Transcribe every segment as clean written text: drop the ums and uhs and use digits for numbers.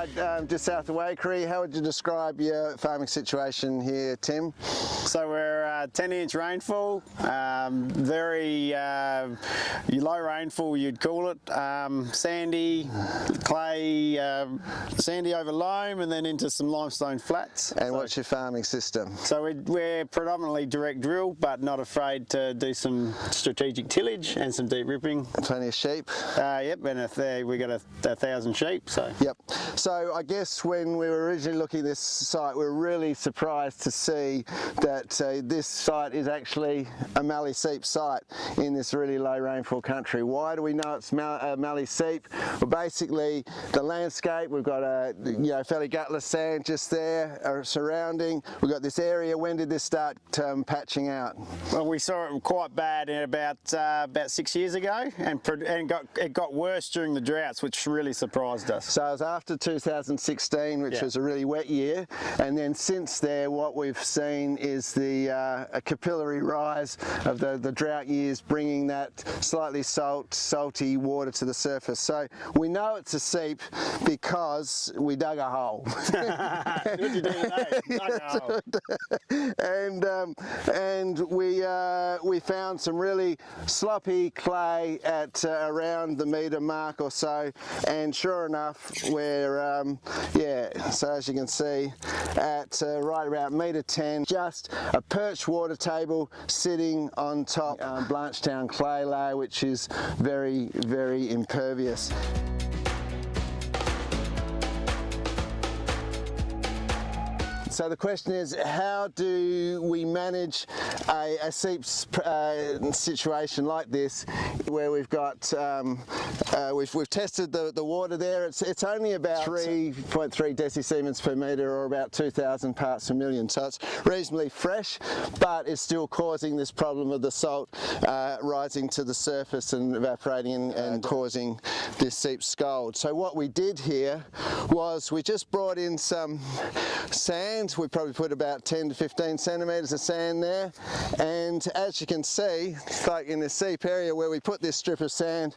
site just south of Waikerie. How would you describe your farming situation here, Tim? So we're 10-inch rainfall, very low rainfall you'd call it, sandy, clay, sandy over loam and then into some limestone flats. And what's your farming system? So we're predominantly direct drill, but not afraid to do some strategic tillage and some deep ripping. Plenty of sheep? Yep, and we got 1,000 sheep. So. Yep. So I guess when we were originally looking at this site, we were really surprised to see that this site is actually a mallee seep site in this really low rainfall country. Why do we know it's mallee seep? Well, basically the landscape, we've got a fairly gutless sand just there surrounding. We've got this area. When did this start patching out? Well, we saw it quite bad in about 6 years ago, and it got worse during the droughts, which really surprised us. So it was after 2016, which was a really wet year, and then since there, what we've seen is a capillary rise of the drought years, bringing that slightly salty water to the surface. So we know it's a seep because we dug a hole. What did you do today? Dug a hole. And we found some really sloppy clay at around the metre mark or so, and sure enough, we're so as you can see, at right about metre 10, just a perched water table sitting on top Blanchetown clay layer, which is very, very impervious. So the question is, how do we manage a seep situation like this, where we've got we've tested the water there. It's only about 3.3 decisiemens per metre, or about 2,000 parts per million. So it's reasonably fresh, but it's still causing this problem of the salt rising to the surface and evaporating and causing this seep scald. So what we did here was we just brought in some sand. We probably put about 10 to 15 centimetres of sand there, and as you can see, like in the seep area where we put this strip of sand,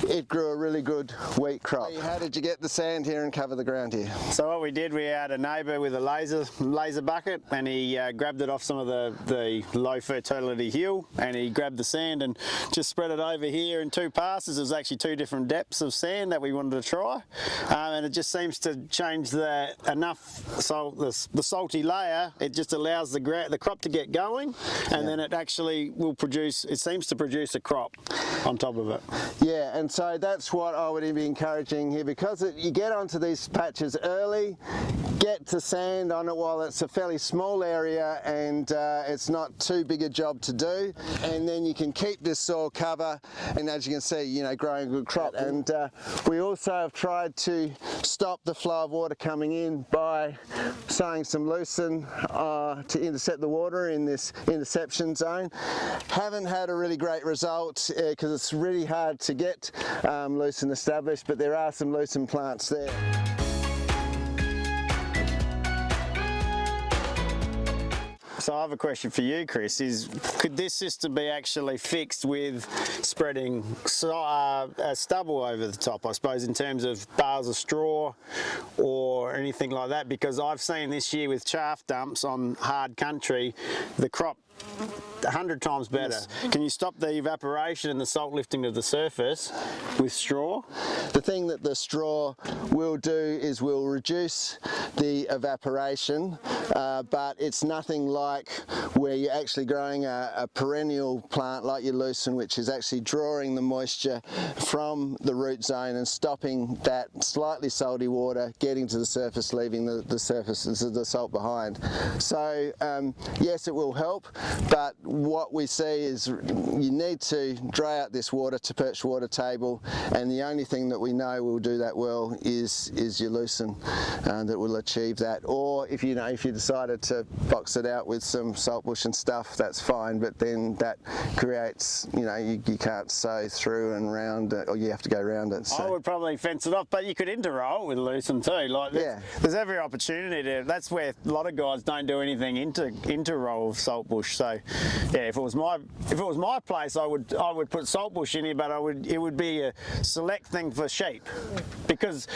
it grew a really good wheat crop. How did you get the sand here and cover the ground here? So what we did, we had a neighbour with a laser bucket, and he grabbed it off some of the low fertility hill, and he grabbed the sand and just spread it over here in 2 passes. It was actually 2 different depths of sand that we wanted to try, and it just seems to change enough salt, the salty layer. It just allows the crop to get going, and then it actually will produce, it seems to produce a crop on top of it. Yeah, and so that's what I would be encouraging here, because you get onto these patches early, get the sand on it while it's a fairly small area and it's not too big a job to do, and then you can keep this soil cover, and as you can see, growing a good crop. And we also have tried to stop the flow of water coming in by sowing some lucerne to intercept the water in this interception zone. Haven't had a really great result because it's really hard to get lucerne established, but there are some lucerne plants there. So I have a question for you, Chris, could this system be actually fixed with spreading stubble over the top, I suppose, in terms of bales of straw or anything like that? Because I've seen this year with chaff dumps on hard country, the crop 100 times better. Yes. Can you stop the evaporation and the salt lifting to the surface with straw? The thing that the straw will do is will reduce the evaporation, but it's nothing like where you're actually growing a perennial plant like your lucerne, which is actually drawing the moisture from the root zone and stopping that slightly salty water getting to the surface, leaving the surface, the salt behind. So yes, it will help, but what we see is you need to dry out this water to perched water table, and the only thing that we know will do that well is your lucerne that will achieve that. Or if you decided to box it out with some saltbush and stuff, that's fine, but then that creates, you can't sow through and round it, or you have to go around it. So. I would probably fence it off, but you could interroll with lucerne too. Like there's every opportunity to. That's where a lot of guys don't do anything interroll of saltbush. So yeah, if it was my place, I would put saltbush in here, but it would be a select thing for sheep, because because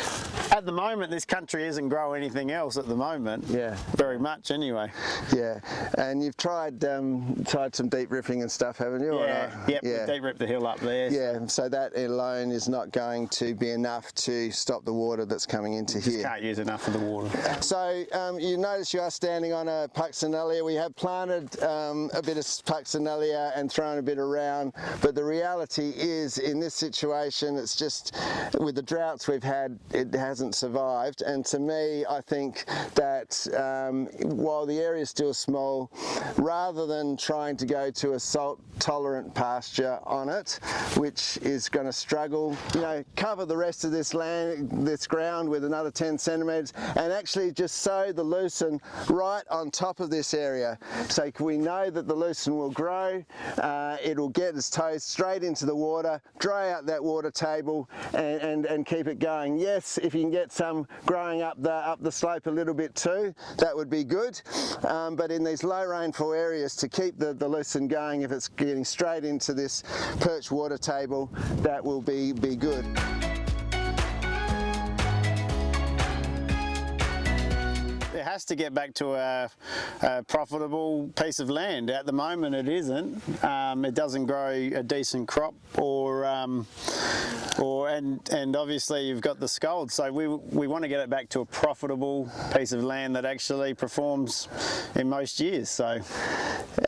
at the moment this country isn't growing anything else at the moment. Yeah. Very much anyway. Yeah, and you've tried some deep ripping and stuff, haven't you? Yeah, yep, we deep ripped the hill up there. Yeah, so that alone is not going to be enough to stop the water that's coming into here. Can't use enough of the water. So you notice you are standing on a puccinellia. We have planted a bit of puccinellia and thrown a bit around, but the reality is in this situation it's just with the droughts we've had, it hasn't survived. And to me, I think that while the area is still small, rather than trying to go to a salt tolerant pasture on it, which is going to struggle, you know, cover the rest of this land, this ground with another 10 centimetres and actually just sow the lucerne right on top of this area. So we know that the lucerne will grow, it'll get its toes straight into the water, dry out that water table and keep it going. Yes, if you can get some growing up the slope a little bit too, that would be good. But in these low rainfall areas, to keep the lucerne going, if it's getting straight into this perch water table, that will be good. It has to get back to a profitable piece of land. At the moment it isn't. It doesn't grow a decent crop and obviously you've got the scalds. So we want to get it back to a profitable piece of land that actually performs in most years. So,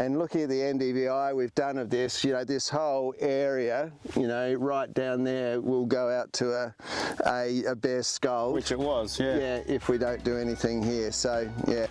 and looking at the NDVI we've done of this, you know, this whole area, you know, right down there will go out to a bare scald. Which it was, yeah. Yeah, if we don't do anything here. So, yeah.